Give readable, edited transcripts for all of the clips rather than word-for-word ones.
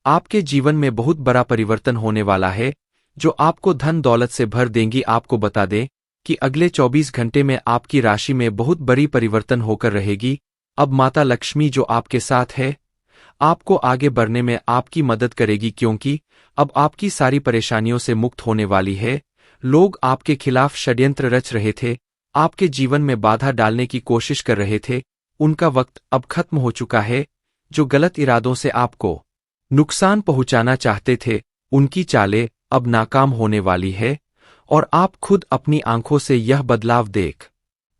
आपके जीवन में बहुत बड़ा परिवर्तन होने वाला है, जो आपको धन दौलत से भर देंगी। आपको बता दें कि अगले 24 घंटे में आपकी राशि में बहुत बड़ी परिवर्तन होकर रहेगी। अब माता लक्ष्मी जो आपके साथ है, आपको आगे बढ़ने में आपकी मदद करेगी, क्योंकि अब आपकी सारी परेशानियों से मुक्त होने वाली है। लोग आपके खिलाफ षड्यंत्र रच रहे थे, आपके जीवन में बाधा डालने की कोशिश कर रहे थे, उनका वक्त अब खत्म हो चुका है। जो गलत इरादों से आपको नुकसान पहुंचाना चाहते थे, उनकी चालें अब नाकाम होने वाली है और आप खुद अपनी आंखों से यह बदलाव देख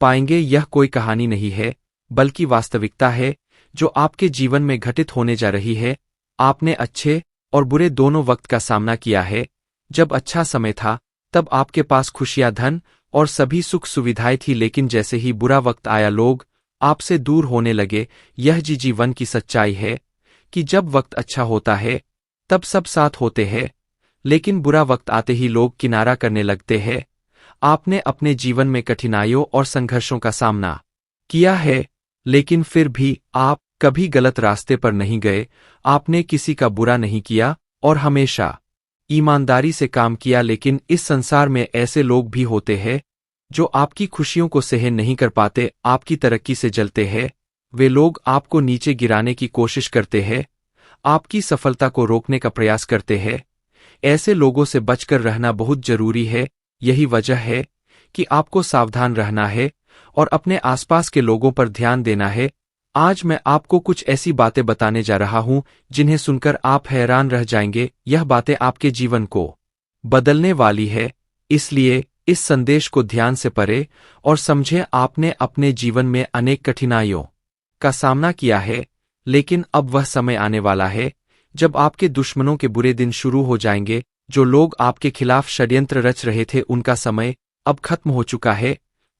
पाएंगे। यह कोई कहानी नहीं है, बल्कि वास्तविकता है जो आपके जीवन में घटित होने जा रही है। आपने अच्छे और बुरे दोनों वक्त का सामना किया है। जब अच्छा समय था, तब आपके पास खुशियां, धन और सभी सुख सुविधाएं थी, लेकिन जैसे ही बुरा वक्त आया, लोग आपसे दूर होने लगे। यह जीवन की सच्चाई है कि जब वक्त अच्छा होता है, तब सब साथ होते हैं, लेकिन बुरा वक्त आते ही लोग किनारा करने लगते हैं। आपने अपने जीवन में कठिनाइयों और संघर्षों का सामना किया है, लेकिन फिर भी आप कभी गलत रास्ते पर नहीं गए। आपने किसी का बुरा नहीं किया और हमेशा ईमानदारी से काम किया। लेकिन इस संसार में ऐसे लोग भी होते हैं जो आपकी खुशियों को सहन नहीं कर पाते, आपकी तरक्की से जलते हैं। वे लोग आपको नीचे गिराने की कोशिश करते हैं, आपकी सफलता को रोकने का प्रयास करते हैं। ऐसे लोगों से बचकर रहना बहुत जरूरी है। यही वजह है कि आपको सावधान रहना है और अपने आसपास के लोगों पर ध्यान देना है। आज मैं आपको कुछ ऐसी बातें बताने जा रहा हूं जिन्हें सुनकर आप हैरान रह जाएंगे। यह बातें आपके जीवन को बदलने वाली है, इसलिए इस संदेश को ध्यान से पढ़ें और समझें। आपने अपने जीवन में अनेक कठिनाइयों का सामना किया है, लेकिन अब वह समय आने वाला है जब आपके दुश्मनों के बुरे दिन शुरू हो जाएंगे। जो लोग आपके खिलाफ षड्यंत्र रच रहे थे, उनका समय अब खत्म हो चुका है।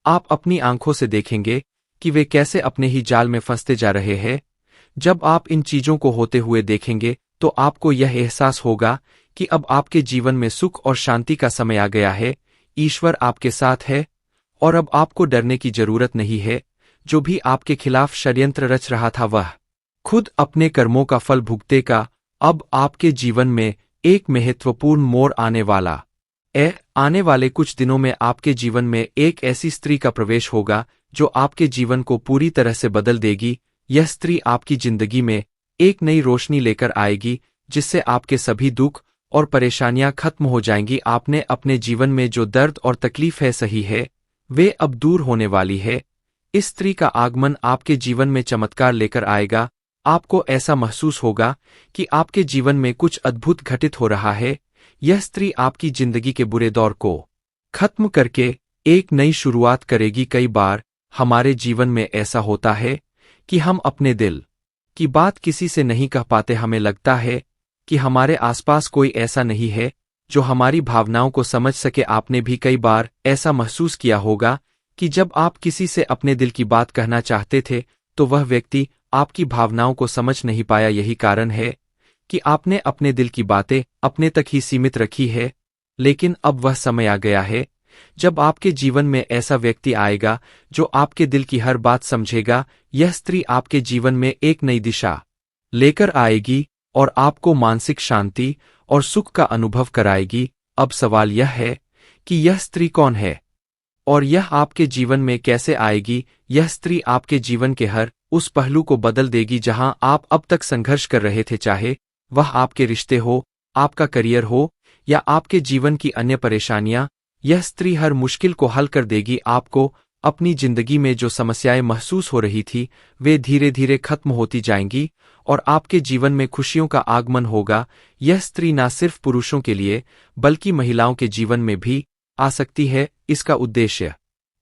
आप अपनी आंखों से देखेंगे कि वे कैसे अपने ही जाल में फंसते जा रहे हैं। जब आप इन चीजों को होते हुए देखेंगे, तो आपको यह एहसास होगा कि अब आपके जीवन में सुख और शांति का समय आ गया है। ईश्वर आपके साथ है और अब आपको डरने की जरूरत नहीं है। जो भी आपके खिलाफ षड्यंत्र रच रहा था, वह खुद अपने कर्मों का फल भुगतेगा। अब आपके जीवन में एक महत्वपूर्ण मोड़ आने वाला है। आने वाले कुछ दिनों में आपके जीवन में एक ऐसी स्त्री का प्रवेश होगा जो आपके जीवन को पूरी तरह से बदल देगी। यह स्त्री आपकी जिंदगी में एक नई रोशनी लेकर आएगी, जिससे आपके सभी दुख और परेशानियां खत्म हो जाएंगी। आपने अपने जीवन में जो दर्द और तकलीफ है सही है, वे अब दूर होने वाली है। इस स्त्री का आगमन आपके जीवन में चमत्कार लेकर आएगा। आपको ऐसा महसूस होगा कि आपके जीवन में कुछ अद्भुत घटित हो रहा है। यह स्त्री आपकी जिंदगी के बुरे दौर को खत्म करके एक नई शुरुआत करेगी। कई बार हमारे जीवन में ऐसा होता है कि हम अपने दिल की बात किसी से नहीं कह पाते। हमें लगता है कि हमारे आसपास कोई ऐसा नहीं है जो हमारी भावनाओं को समझ सके। आपने भी कई बार ऐसा महसूस किया होगा कि जब आप किसी से अपने दिल की बात कहना चाहते थे, तो वह व्यक्ति आपकी भावनाओं को समझ नहीं पाया। यही कारण है कि आपने अपने दिल की बातें अपने तक ही सीमित रखी है। लेकिन अब वह समय आ गया है जब आपके जीवन में ऐसा व्यक्ति आएगा जो आपके दिल की हर बात समझेगा। यह स्त्री आपके जीवन में एक नई दिशा लेकर आएगी और आपको मानसिक शांति और सुख का अनुभव कराएगी। अब सवाल यह है कि यह स्त्री कौन है और यह आपके जीवन में कैसे आएगी। यह स्त्री आपके जीवन के हर उस पहलू को बदल देगी जहां आप अब तक संघर्ष कर रहे थे, चाहे वह आपके रिश्ते हो, आपका करियर हो या आपके जीवन की अन्य परेशानियां। यह स्त्री हर मुश्किल को हल कर देगी। आपको अपनी जिंदगी में जो समस्याएं महसूस हो रही थी, वे धीरे धीरे खत्म होती जाएंगी और आपके जीवन में खुशियों का आगमन होगा। यह स्त्री न सिर्फ पुरुषों के लिए, बल्कि महिलाओं के जीवन में भी आ सकती है। इसका उद्देश्य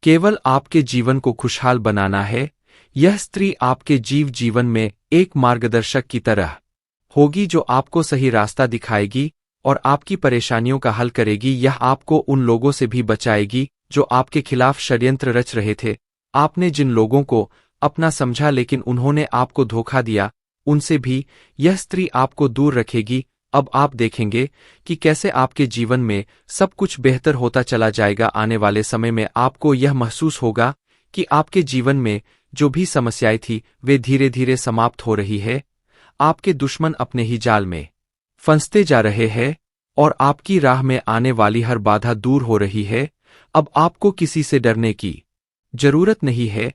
केवल आपके जीवन को खुशहाल बनाना है। यह स्त्री आपके जीवन में एक मार्गदर्शक की तरह होगी, जो आपको सही रास्ता दिखाएगी और आपकी परेशानियों का हल करेगी। यह आपको उन लोगों से भी बचाएगी जो आपके खिलाफ षड्यंत्र रच रहे थे। आपने जिन लोगों को अपना समझा लेकिन उन्होंने आपको धोखा दिया, उनसे भी यह स्त्री आपको दूर रखेगी। अब आप देखेंगे कि कैसे आपके जीवन में सब कुछ बेहतर होता चला जाएगा। आने वाले समय में आपको यह महसूस होगा कि आपके जीवन में जो भी समस्याएं थी, वे धीरे धीरे समाप्त हो रही है। आपके दुश्मन अपने ही जाल में फंसते जा रहे हैं और आपकी राह में आने वाली हर बाधा दूर हो रही है। अब आपको किसी से डरने की जरूरत नहीं है,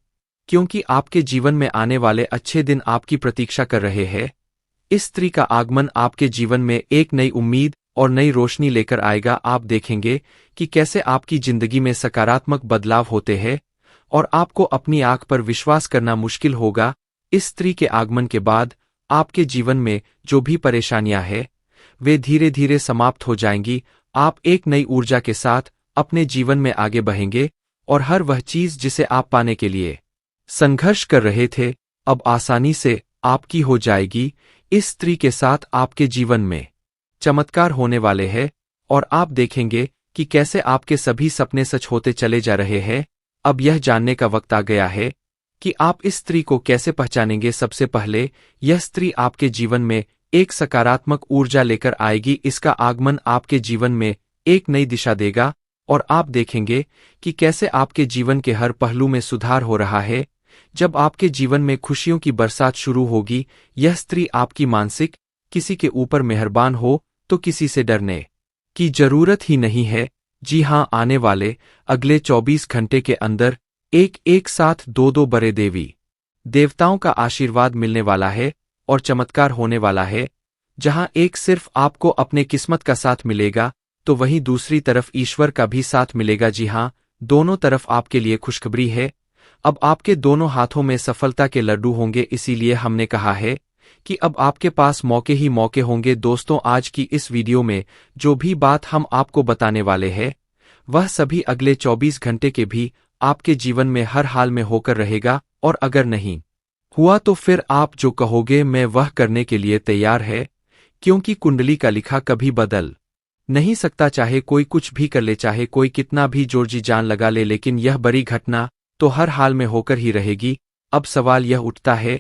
क्योंकि आपके जीवन में आने वाले अच्छे दिन आपकी प्रतीक्षा कर रहे हैं। इस स्त्री का आगमन आपके जीवन में एक नई उम्मीद और नई रोशनी लेकर आएगा। आप देखेंगे कि कैसे आपकी जिंदगी में सकारात्मक बदलाव होते हैं और आपको अपनी आंख पर विश्वास करना मुश्किल होगा। इस स्त्री के आगमन के बाद आपके जीवन में जो भी परेशानियां हैं, वे धीरे धीरे समाप्त हो जाएंगी। आप एक नई ऊर्जा के साथ अपने जीवन में आगे बढ़ेंगे और हर वह चीज जिसे आप पाने के लिए संघर्ष कर रहे थे, अब आसानी से आपकी हो जाएगी। इस स्त्री के साथ आपके जीवन में चमत्कार होने वाले हैं और आप देखेंगे कि कैसे आपके सभी सपने सच होते चले जा रहे हैं। अब यह जानने का वक्त आ गया है कि आप इस स्त्री को कैसे पहचानेंगे। सबसे पहले, यह स्त्री आपके जीवन में एक सकारात्मक ऊर्जा लेकर आएगी। इसका आगमन आपके जीवन में एक नई दिशा देगा और आप देखेंगे कि कैसे आपके जीवन के हर पहलू में सुधार हो रहा है। जब आपके जीवन में खुशियों की बरसात शुरू होगी, यह स्त्री आपकी मानसिक किसी के ऊपर मेहरबान हो तो किसी से डरने की जरूरत ही नहीं है। जी हां, आने वाले अगले 24 घंटे के अंदर एक साथ दो बड़े देवी देवताओं का आशीर्वाद मिलने वाला है और चमत्कार होने वाला है। जहां एक सिर्फ आपको अपने किस्मत का साथ मिलेगा, तो वहीं दूसरी तरफ ईश्वर का भी साथ मिलेगा। जी हां, दोनों तरफ आपके लिए खुशखबरी है। अब आपके दोनों हाथों में सफलता के लड्डू होंगे। इसीलिए हमने कहा है कि अब आपके पास मौके ही मौके होंगे। दोस्तों, आज की इस वीडियो में जो भी बात हम आपको बताने वाले हैं, वह सभी अगले 24 घंटे के भी आपके जीवन में हर हाल में होकर रहेगा। और अगर नहीं हुआ तो फिर आप जो कहोगे मैं वह करने के लिए तैयार है, क्योंकि कुंडली का लिखा कभी बदल नहीं सकता। चाहे कोई कुछ भी कर ले, चाहे कोई कितना भी जोर जी जान लगा ले, लेकिन यह बड़ी घटना तो हर हाल में होकर ही रहेगी। अब सवाल यह उठता है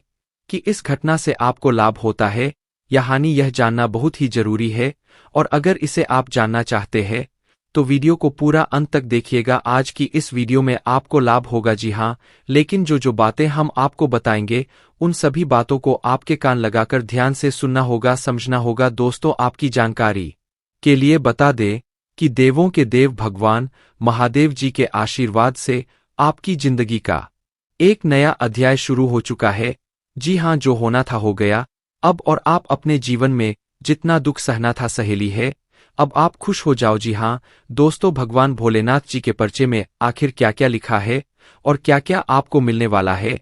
कि इस घटना से आपको लाभ होता है या हानि, यह जानना बहुत ही जरूरी है। और अगर इसे आप जानना चाहते हैं तो वीडियो को पूरा अंत तक देखिएगा। आज की इस वीडियो में आपको लाभ होगा। जी हां, लेकिन जो बातें हम आपको बताएंगे, उन सभी बातों को आपके कान लगाकर ध्यान से सुनना होगा, समझना होगा। दोस्तों, आपकी जानकारी के लिए बता दें कि देवों के देव भगवान महादेव जी के आशीर्वाद से आपकी जिंदगी का एक नया अध्याय शुरू हो चुका है। जी हां, जो होना था हो गया अब, और आप अपने जीवन में जितना दुख सहना था सहेली है। अब आप खुश हो जाओ। जी हां दोस्तों, भगवान भोलेनाथ जी के पर्चे में आखिर क्या क्या लिखा है और क्या क्या आपको मिलने वाला है,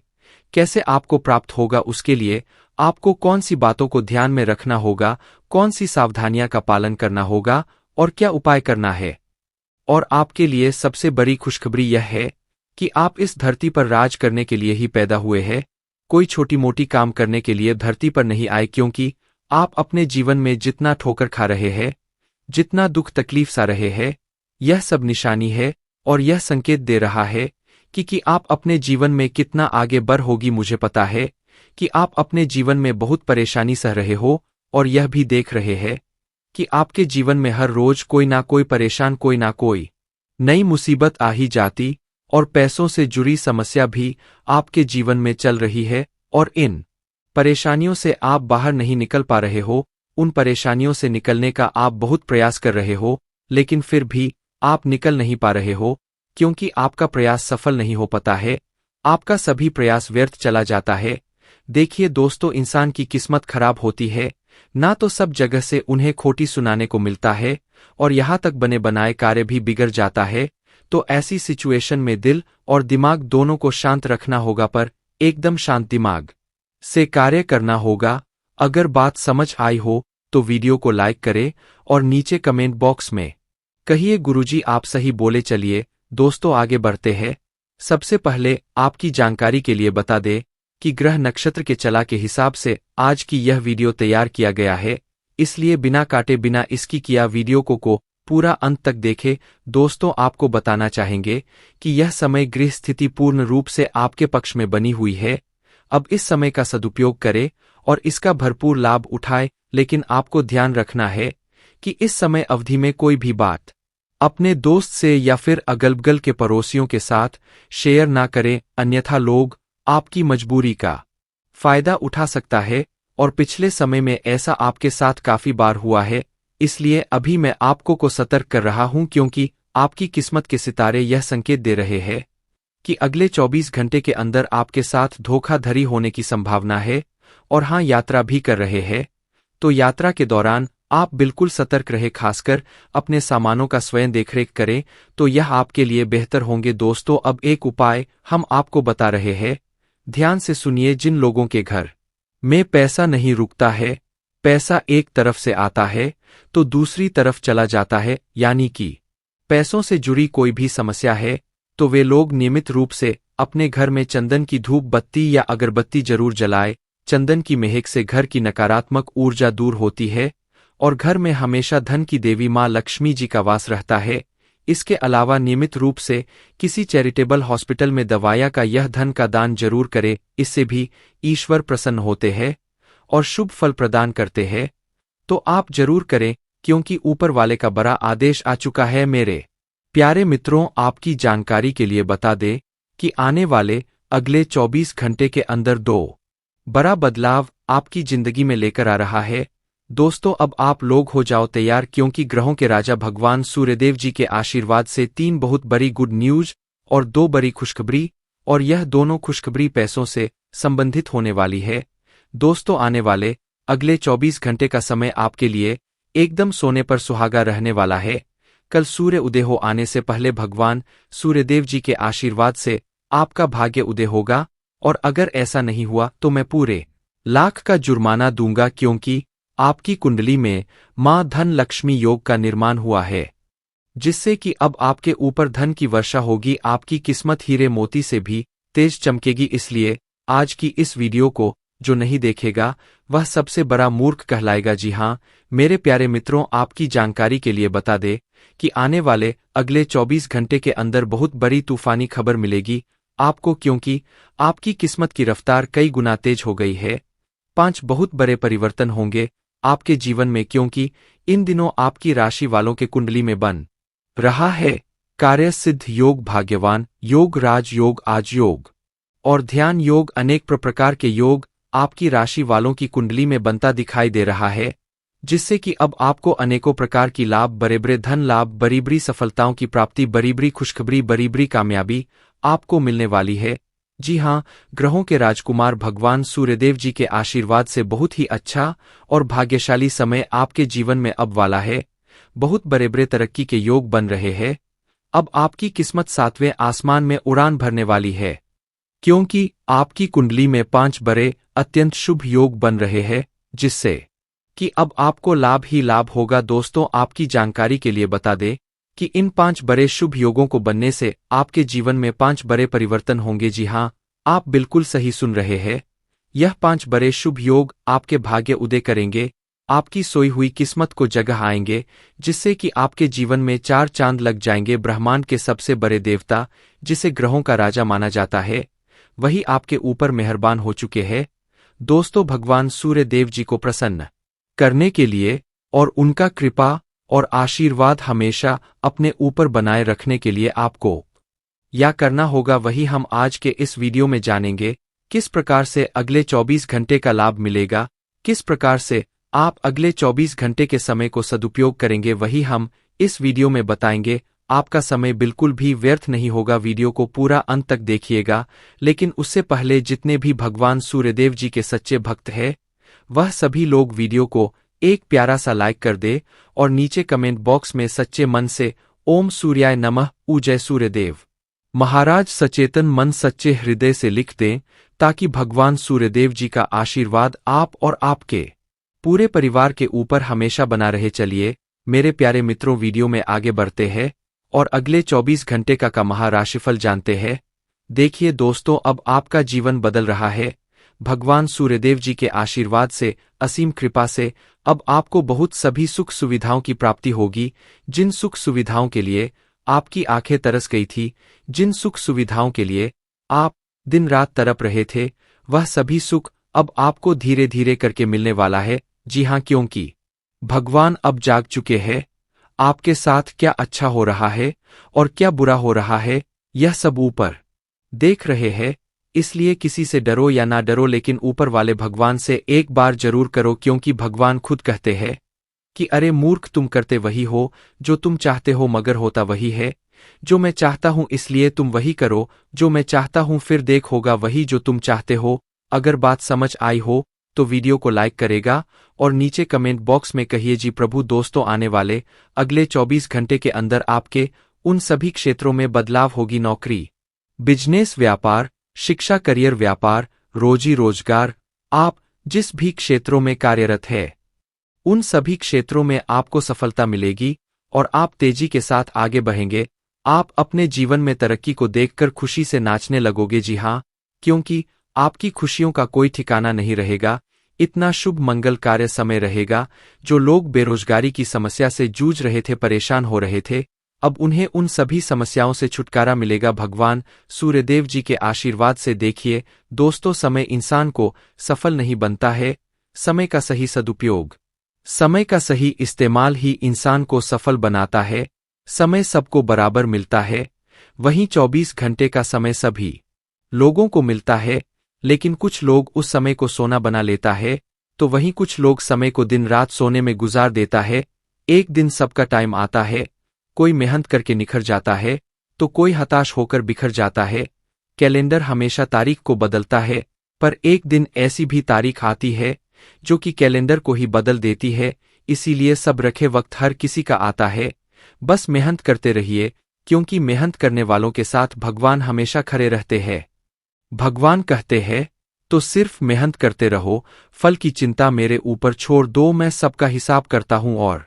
कैसे आपको प्राप्त होगा, उसके लिए आपको कौन सी बातों को ध्यान में रखना होगा, कौन सी सावधानियां का पालन करना होगा और क्या उपाय करना है। और आपके लिए सबसे बड़ी खुशखबरी यह है कि आप इस धरती पर राज करने के लिए ही पैदा हुए हैं। कोई छोटी मोटी काम करने के लिए धरती पर नहीं आए, क्योंकि आप अपने जीवन में जितना ठोकर खा रहे हैं, जितना दुख तकलीफ सा रहे हैं, यह सब निशानी है और यह संकेत दे रहा है कि आप अपने जीवन में कितना आगे बढ़ होगी। मुझे पता है कि आप अपने जीवन में बहुत परेशानी सह रहे हो और यह भी देख रहे हैं कि आपके जीवन में हर रोज कोई ना कोई परेशान, कोई ना कोई नई मुसीबत आ ही जाती और पैसों से जुड़ी समस्या भी आपके जीवन में चल रही है और इन परेशानियों से आप बाहर नहीं निकल पा रहे हो। उन परेशानियों से निकलने का आप बहुत प्रयास कर रहे हो, लेकिन फिर भी आप निकल नहीं पा रहे हो, क्योंकि आपका प्रयास सफल नहीं हो पाता है। आपका सभी प्रयास व्यर्थ चला जाता है। देखिए दोस्तों, इंसान की किस्मत खराब होती है ना, तो सब जगह से उन्हें खोटी सुनाने को मिलता है और यहाँ तक बने बनाए कार्य भी बिगड़ जाता है। तो ऐसी सिचुएशन में दिल और दिमाग दोनों को शांत रखना होगा, पर एकदम शांत दिमाग से कार्य करना होगा। अगर बात समझ आई हो तो वीडियो को लाइक करें और नीचे कमेंट बॉक्स में कहिए गुरुजी आप सही बोले। चलिए दोस्तों, आगे बढ़ते हैं। सबसे पहले आपकी जानकारी के लिए बता दें कि ग्रह नक्षत्र के चला के हिसाब से आज की यह वीडियो तैयार किया गया है, इसलिए बिना काटे बिना इसकी किया वीडियो को पूरा अंत तक देखे। दोस्तों, आपको बताना चाहेंगे कि यह समय गृह स्थिति पूर्ण रूप से आपके पक्ष में बनी हुई है। अब इस समय का सदुपयोग करें और इसका भरपूर लाभ उठाएं, लेकिन आपको ध्यान रखना है कि इस समय अवधि में कोई भी बात अपने दोस्त से या फिर अगल बगल के पड़ोसियों के साथ शेयर ना करें, अन्यथा लोग आपकी मजबूरी का फायदा उठा सकता है और पिछले समय में ऐसा आपके साथ काफी बार हुआ है, इसलिए अभी मैं आपको को सतर्क कर रहा हूं क्योंकि आपकी किस्मत के सितारे यह संकेत दे रहे हैं कि अगले 24 घंटे के अंदर आपके साथ धोखाधड़ी होने की संभावना है। और हाँ, यात्रा भी कर रहे हैं, तो यात्रा के दौरान आप बिल्कुल सतर्क रहे, खासकर अपने सामानों का स्वयं देखरेख करें, तो यह आपके लिए बेहतर होंगे। दोस्तों, अब एक उपाय हम आपको बता रहे हैं, ध्यान से सुनिए। जिन लोगों के घर में पैसा नहीं रुकता है, पैसा एक तरफ से आता है तो दूसरी तरफ चला जाता है, यानी कि पैसों से जुड़ी कोई भी समस्या है, तो वे लोग नियमित रूप से अपने घर में चंदन की धूप बत्ती या अगरबत्ती जरूर जलाए। चंदन की महक से घर की नकारात्मक ऊर्जा दूर होती है और घर में हमेशा धन की देवी मां लक्ष्मी जी का वास रहता है। इसके अलावा नियमित रूप से किसी चैरिटेबल हॉस्पिटल में दवाइयां का यह धन का दान जरूर करे, इससे भी ईश्वर प्रसन्न होते हैं और शुभ फल प्रदान करते हैं। तो आप जरूर करें, क्योंकि ऊपर वाले का बड़ा आदेश आ चुका है। मेरे प्यारे मित्रों, आपकी जानकारी के लिए बता दें कि आने वाले अगले 24 घंटे के अंदर 2 बड़ा बदलाव आपकी जिंदगी में लेकर आ रहा है। दोस्तों, अब आप लोग हो जाओ तैयार, क्योंकि ग्रहों के राजा भगवान सूर्यदेव जी के आशीर्वाद से 3 बहुत बड़ी गुड न्यूज और 2 बड़ी खुशखबरी, और यह दोनों खुशखबरी पैसों से संबंधित होने वाली है। दोस्तों, आने वाले अगले 24 घंटे का समय आपके लिए एकदम सोने पर सुहागा रहने वाला है। कल सूर्य उदय हो आने से पहले भगवान सूर्यदेव जी के आशीर्वाद से आपका भाग्य उदय होगा, और अगर ऐसा नहीं हुआ तो मैं पूरे लाख का जुर्माना दूंगा, क्योंकि आपकी कुंडली में मां धन लक्ष्मी योग का निर्माण हुआ है, जिससे कि अब आपके ऊपर धन की वर्षा होगी। आपकी किस्मत हीरे मोती से भी तेज चमकेगी। इसलिए आज की इस वीडियो को जो नहीं देखेगा वह सबसे बड़ा मूर्ख कहलाएगा। जी हाँ मेरे प्यारे मित्रों, आपकी जानकारी के लिए बता दे कि आने वाले अगले 24 घंटे के अंदर बहुत बड़ी तूफानी खबर मिलेगी आपको, क्योंकि आपकी किस्मत की रफ्तार कई गुना तेज हो गई है। 5 बहुत बड़े परिवर्तन होंगे आपके जीवन में, क्योंकि इन दिनों आपकी राशि वालों के कुंडली में बन रहा है कार्य सिद्ध योग, भाग्यवान योग, राज योग, आज योग और ध्यान योग। अनेक प्रकार के योग आपकी राशि वालों की कुंडली में बनता दिखाई दे रहा है, जिससे कि अब आपको अनेकों प्रकार की लाभ, बड़े धन लाभ, बड़ी सफलताओं की प्राप्ति, बड़ी खुशखबरी, बड़ी कामयाबी आपको मिलने वाली है। जी हाँ, ग्रहों के राजकुमार भगवान सूर्यदेव जी के आशीर्वाद से बहुत ही अच्छा और भाग्यशाली समय आपके जीवन में अब वाला है। बहुत बड़े तरक्की के योग बन रहे हैं। अब आपकी किस्मत 7वें आसमान में उड़ान भरने वाली है, क्योंकि आपकी कुंडली में 5 बड़े अत्यंत शुभ योग बन रहे हैं, जिससे कि अब आपको लाभ ही लाभ होगा। दोस्तों, आपकी जानकारी के लिए बता दें कि इन 5 बड़े शुभ योगों को बनने से आपके जीवन में 5 बड़े परिवर्तन होंगे। जी हाँ, आप बिल्कुल सही सुन रहे हैं। यह 5 बड़े शुभ योग आपके भाग्य उदय करेंगे, आपकी सोई हुई किस्मत को जगह आएंगे, जिससे कि आपके जीवन में 4 चांद लग जाएंगे। ब्रह्मांड के सबसे बड़े देवता, जिसे ग्रहों का राजा माना जाता है, वही आपके ऊपर मेहरबान हो चुके हैं। दोस्तों, भगवान सूर्य देव जी को प्रसन्न करने के लिए और उनका कृपा और आशीर्वाद हमेशा अपने ऊपर बनाए रखने के लिए आपको या करना होगा, वही हम आज के इस वीडियो में जानेंगे। किस प्रकार से अगले 24 घंटे का लाभ मिलेगा, किस प्रकार से आप अगले 24 घंटे के समय को सदुपयोग करेंगे, वही हम इस वीडियो में बताएंगे। आपका समय बिल्कुल भी व्यर्थ नहीं होगा, वीडियो को पूरा अंत तक देखिएगा। लेकिन उससे पहले जितने भी भगवान सूर्यदेव जी के सच्चे भक्त हैं, वह सभी लोग वीडियो को एक प्यारा सा लाइक कर दे और नीचे कमेंट बॉक्स में सच्चे मन से ओम सूर्याय नमः उ जय सूर्यदेव महाराज सचेतन मन सच्चे हृदय से लिख दें, ताकि भगवान सूर्यदेव जी का आशीर्वाद आप और आपके पूरे परिवार के ऊपर हमेशा बना रहे। चलिए मेरे प्यारे मित्रों, वीडियो में आगे बढ़ते हैं और अगले 24 घंटे का महाराशिफल जानते हैं। देखिए दोस्तों, अब आपका जीवन बदल रहा है। भगवान सूर्यदेव जी के आशीर्वाद से, असीम कृपा से अब आपको बहुत सभी सुख सुविधाओं की प्राप्ति होगी। जिन सुख सुविधाओं के लिए आपकी आंखें तरस गई थी, जिन सुख सुविधाओं के लिए आप दिन रात तड़प रहे थे, वह सभी सुख अब आपको धीरे धीरे करके मिलने वाला है। जी हाँ, क्योंकि भगवान अब जाग चुके हैं। आपके साथ क्या अच्छा हो रहा है और क्या बुरा हो रहा है, यह सब ऊपर देख रहे हैं। इसलिए किसी से डरो या ना डरो, लेकिन ऊपर वाले भगवान से एक बार जरूर करो, क्योंकि भगवान खुद कहते हैं कि अरे मूर्ख, तुम करते वही हो जो तुम चाहते हो, मगर होता वही है जो मैं चाहता हूं, इसलिए तुम वही करो जो मैं चाहता हूं, फिर देख होगा वही जो तुम चाहते हो। अगर बात समझ आई हो तो वीडियो को लाइक करेगा और नीचे कमेंट बॉक्स में कहिए जी प्रभु। दोस्तों, आने वाले अगले 24 घंटे के अंदर आपके उन सभी क्षेत्रों में बदलाव होगी। नौकरी, बिजनेस, व्यापार, शिक्षा, करियर, व्यापार, रोजी रोजगार, आप जिस भी क्षेत्रों में कार्यरत है उन सभी क्षेत्रों में आपको सफलता मिलेगी और आप तेजी के साथ आगे बढ़ेंगे। आप अपने जीवन में तरक्की को देखकर खुशी से नाचने लगोगे। जी हाँ, क्योंकि आपकी खुशियों का कोई ठिकाना नहीं रहेगा। इतना शुभ मंगल कार्य समय रहेगा। जो लोग बेरोजगारी की समस्या से जूझ रहे थे, परेशान हो रहे थे, अब उन्हें उन सभी समस्याओं से छुटकारा मिलेगा भगवान सूर्यदेव जी के आशीर्वाद से। देखिए दोस्तों, समय इंसान को सफल नहीं बनता है, समय का सही सदुपयोग, समय का सही इस्तेमाल ही इंसान को सफल बनाता है। समय सबको बराबर मिलता है, वहीं 24 घंटे का समय सभी लोगों को मिलता है, लेकिन कुछ लोग उस समय को सोना बना लेता है, तो वहीं कुछ लोग समय को दिन रात सोने में गुजार देता है। एक दिन सबका टाइम आता है, कोई मेहनत करके निखर जाता है तो कोई हताश होकर बिखर जाता है। कैलेंडर हमेशा तारीख को बदलता है, पर एक दिन ऐसी भी तारीख आती है जो कि कैलेंडर को ही बदल देती है। इसीलिए सब रखे वक्त हर किसी का आता है, बस मेहनत करते रहिए, क्योंकि मेहनत करने वालों के साथ भगवान हमेशा खड़े रहते हैं। भगवान कहते हैं तो सिर्फ मेहनत करते रहो, फल की चिंता मेरे ऊपर छोड़ दो, मैं सबका हिसाब करता हूं और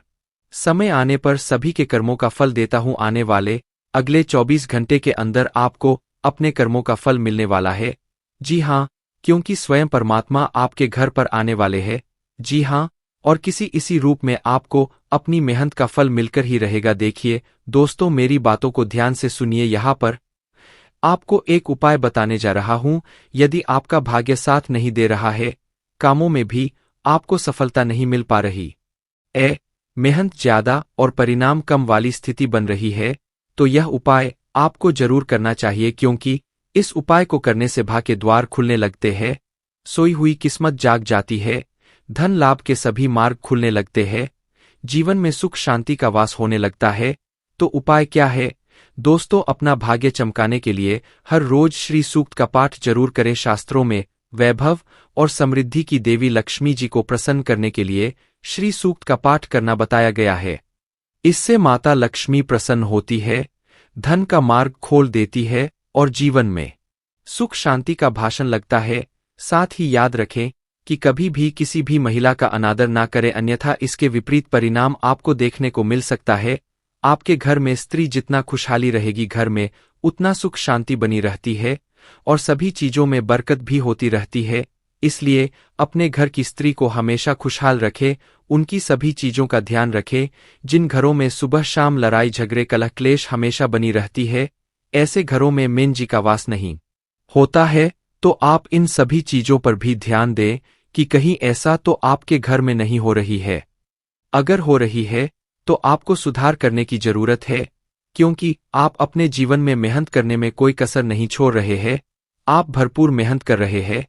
समय आने पर सभी के कर्मों का फल देता हूं। आने वाले अगले 24 घंटे के अंदर आपको अपने कर्मों का फल मिलने वाला है। जी हां, क्योंकि स्वयं परमात्मा आपके घर पर आने वाले हैं। जी हां, और किसी इसी रूप में आपको अपनी मेहनत का फल मिलकर ही रहेगा। देखिए दोस्तों, मेरी बातों को ध्यान से सुनिए। यहाँ पर आपको एक उपाय बताने जा रहा हूं। यदि आपका भाग्य साथ नहीं दे रहा है, कामों में भी आपको सफलता नहीं मिल पा रही, मेहनत ज्यादा और परिणाम कम वाली स्थिति बन रही है, तो यह उपाय आपको जरूर करना चाहिए, क्योंकि इस उपाय को करने से भाग्य के द्वार खुलने लगते हैं, सोई हुई किस्मत जाग जाती है, धन लाभ के सभी मार्ग खुलने लगते हैं, जीवन में सुख शांति का वास होने लगता है। तो उपाय क्या है दोस्तों? अपना भाग्य चमकाने के लिए हर रोज श्री सूक्त का पाठ जरूर करें। शास्त्रों में वैभव और समृद्धि की देवी लक्ष्मी जी को प्रसन्न करने के लिए श्री सूक्त का पाठ करना बताया गया है। इससे माता लक्ष्मी प्रसन्न होती है, धन का मार्ग खोल देती है और जीवन में सुख शांति का भाषण लगता है। साथ ही याद रखें कि कभी भी किसी भी महिला का अनादर ना करें, अन्यथा इसके विपरीत परिणाम आपको देखने को मिल सकता है। आपके घर में स्त्री जितना खुशहाली रहेगी, घर में उतना सुख शांति बनी रहती है और सभी चीजों में बरकत भी होती रहती है। इसलिए अपने घर की स्त्री को हमेशा खुशहाल रखें, उनकी सभी चीजों का ध्यान रखें। जिन घरों में सुबह शाम लड़ाई झगड़े कलह क्लेश हमेशा बनी रहती है, ऐसे घरों में मेन जी का वास नहीं होता है। तो आप इन सभी चीजों पर भी ध्यान दें कि कहीं ऐसा तो आपके घर में नहीं हो रही है। अगर हो रही है तो आपको सुधार करने की जरूरत है, क्योंकि आप अपने जीवन में मेहनत करने में कोई कसर नहीं छोड़ रहे हैं। आप भरपूर मेहनत कर रहे हैं,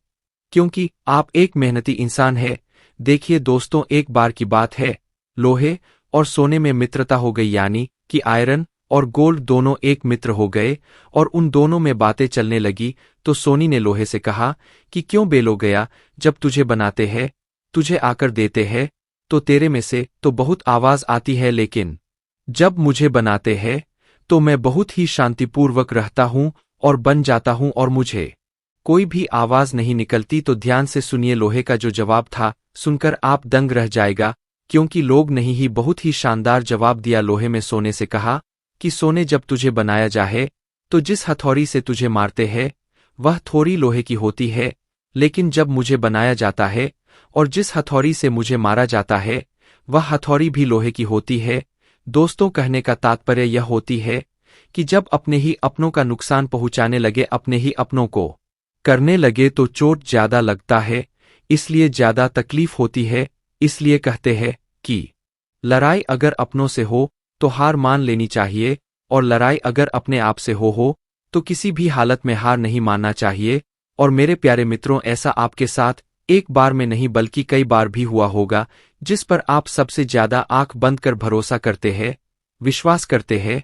क्योंकि आप एक मेहनती इंसान हैं। देखिए दोस्तों, एक बार की बात है, लोहे और सोने में मित्रता हो गई, यानी कि आयरन और गोल्ड दोनों एक मित्र हो गए और उन दोनों में बातें चलने लगी। तो सोनी ने लोहे से कहा कि क्यों बेलो गया, जब तुझे बनाते हैं, तुझे आकर देते हैं, तो तेरे में से तो बहुत आवाज आती है, लेकिन जब मुझे बनाते हैं तो मैं बहुत ही शांतिपूर्वक रहता हूं और बन जाता हूं और मुझे कोई भी आवाज नहीं निकलती। तो ध्यान से सुनिए लोहे का जो जवाब था, सुनकर आप दंग रह जाएगा, क्योंकि लोग नहीं ही बहुत ही शानदार जवाब दिया। लोहे में सोने से कहा कि सोने, जब तुझे बनाया जाए तो जिस हथौड़ी से तुझे मारते हैं वह थोड़ी लोहे की होती है, लेकिन जब मुझे बनाया जाता है और जिस हथौड़ी से मुझे मारा जाता है वह हथौड़ी भी लोहे की होती है। दोस्तों, कहने का तात्पर्य यह होती है कि जब अपने ही अपनों का नुकसान पहुंचाने लगे, अपने ही अपनों को करने लगे, तो चोट ज्यादा लगता है, इसलिए ज्यादा तकलीफ होती है। इसलिए कहते हैं कि लड़ाई अगर अपनों से हो तो हार मान लेनी चाहिए, और लड़ाई अगर अपने आप से हो तो किसी भी हालत में हार नहीं मानना चाहिए। और मेरे प्यारे मित्रों, ऐसा आपके साथ एक बार में नहीं बल्कि कई बार भी हुआ होगा, जिस पर आप सबसे ज्यादा आंख बंद कर भरोसा करते हैं, विश्वास करते हैं,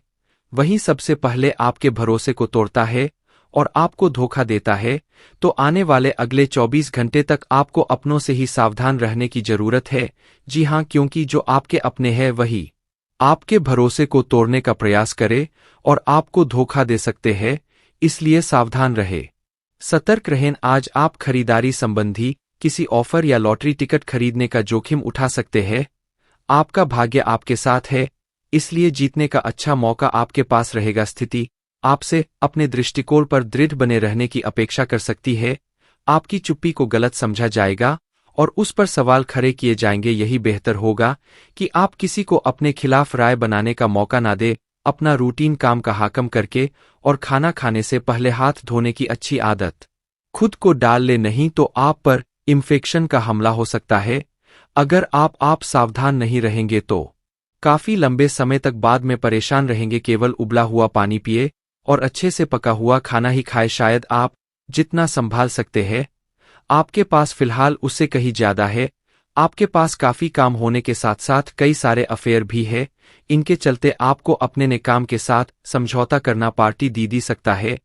वही सबसे पहले आपके भरोसे को तोड़ता है और आपको धोखा देता है। तो आने वाले अगले 24 घंटे तक आपको अपनों से ही सावधान रहने की जरूरत है। जी हाँ, क्योंकि जो आपके अपने हैं वही आपके भरोसे को तोड़ने का प्रयास करे और आपको धोखा दे सकते हैं, इसलिए सावधान रहे, सतर्क रहें। आज आप खरीदारी संबंधी किसी ऑफर या लॉटरी टिकट खरीदने का जोखिम उठा सकते हैं। आपका भाग्य आपके साथ है, इसलिए जीतने का अच्छा मौका आपके पास रहेगा। स्थिति आपसे अपने दृष्टिकोण पर दृढ़ बने रहने की अपेक्षा कर सकती है। आपकी चुप्पी को गलत समझा जाएगा और उस पर सवाल खड़े किए जाएंगे। यही बेहतर होगा कि आप किसी को अपने खिलाफ राय बनाने का मौका ना दे। अपना रूटीन काम का हाकम करके और खाना खाने से पहले हाथ धोने की अच्छी आदत खुद को डाल ले, नहीं तो आप पर इन्फेक्शन का हमला हो सकता है। अगर आप सावधान नहीं रहेंगे तो काफी लंबे समय तक बाद में परेशान रहेंगे। केवल उबला हुआ पानी पिए और अच्छे से पका हुआ खाना ही खाए। शायद आप जितना संभाल सकते हैं आपके पास फिलहाल उससे कहीं ज्यादा है। आपके पास काफी काम होने के साथ साथ कई सारे अफेयर भी है। इनके चलते आपको अपने ने काम के साथ समझौता करना पार्टी दी सकता है,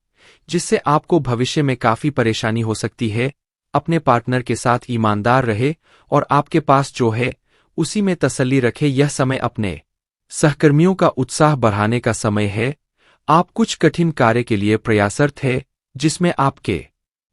जिससे आपको भविष्य में काफी परेशानी हो सकती है। अपने पार्टनर के साथ ईमानदार रहे और आपके पास जो है उसी में तसल्ली रखे। यह समय अपने सहकर्मियों का उत्साह बढ़ाने का समय है। आप कुछ कठिन कार्य के लिए प्रयासरत है, जिसमें आपके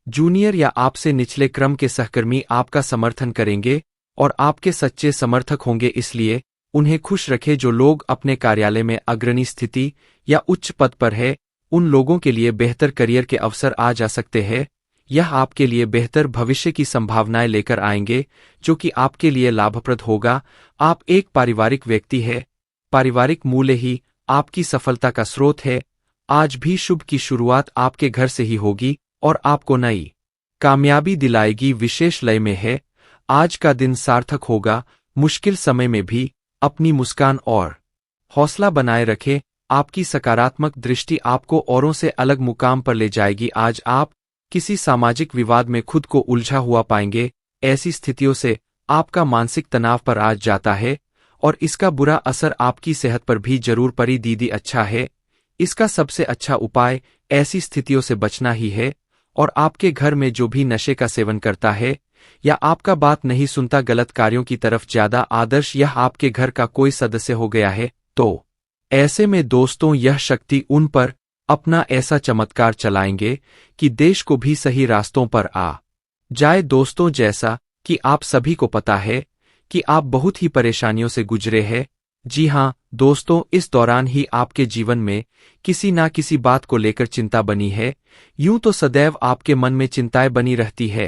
जूनियर या आपसे निचले क्रम के सहकर्मी आपका समर्थन करेंगे और आपके सच्चे समर्थक होंगे। इसलिए उन्हें खुश रखें। जो लोग अपने कार्यालय में अग्रणी स्थिति या उच्च पद पर है, उन लोगों के लिए बेहतर करियर के अवसर आ जा सकते हैं। यह आपके लिए बेहतर भविष्य की संभावनाएं लेकर आएंगे, जो कि आपके लिए लाभप्रद होगा। आप एक पारिवारिक व्यक्ति है। पारिवारिक मूल्य ही आपकी सफलता का स्रोत है। आज भी शुभ की शुरुआत आपके घर से ही होगी और आपको नई कामयाबी दिलाएगी। विशेष लय में है। आज का दिन सार्थक होगा। मुश्किल समय में भी अपनी मुस्कान और हौसला बनाए रखें। आपकी सकारात्मक दृष्टि आपको औरों से अलग मुकाम पर ले जाएगी। आज आप किसी सामाजिक विवाद में खुद को उलझा हुआ पाएंगे। ऐसी स्थितियों से आपका मानसिक तनाव पर आ जाता है और इसका बुरा असर आपकी सेहत पर भी जरूर पड़ी। दीदी अच्छा है। इसका सबसे अच्छा उपाय ऐसी स्थितियों से बचना ही है। और आपके घर में जो भी नशे का सेवन करता है या आपका बात नहीं सुनता, गलत कार्यों की तरफ ज्यादा आदर्श यह आपके घर का कोई सदस्य हो गया है, तो ऐसे में दोस्तों यह शक्ति उन पर अपना ऐसा चमत्कार चलाएंगे कि देश को भी सही रास्तों पर आ जाए। दोस्तों, जैसा कि आप सभी को पता है कि आप बहुत ही परेशानियों से गुजरे हैं। जी हाँ दोस्तों, इस दौरान ही आपके जीवन में किसी ना किसी बात को लेकर चिंता बनी है। यूं तो सदैव आपके मन में चिंताएं बनी रहती है।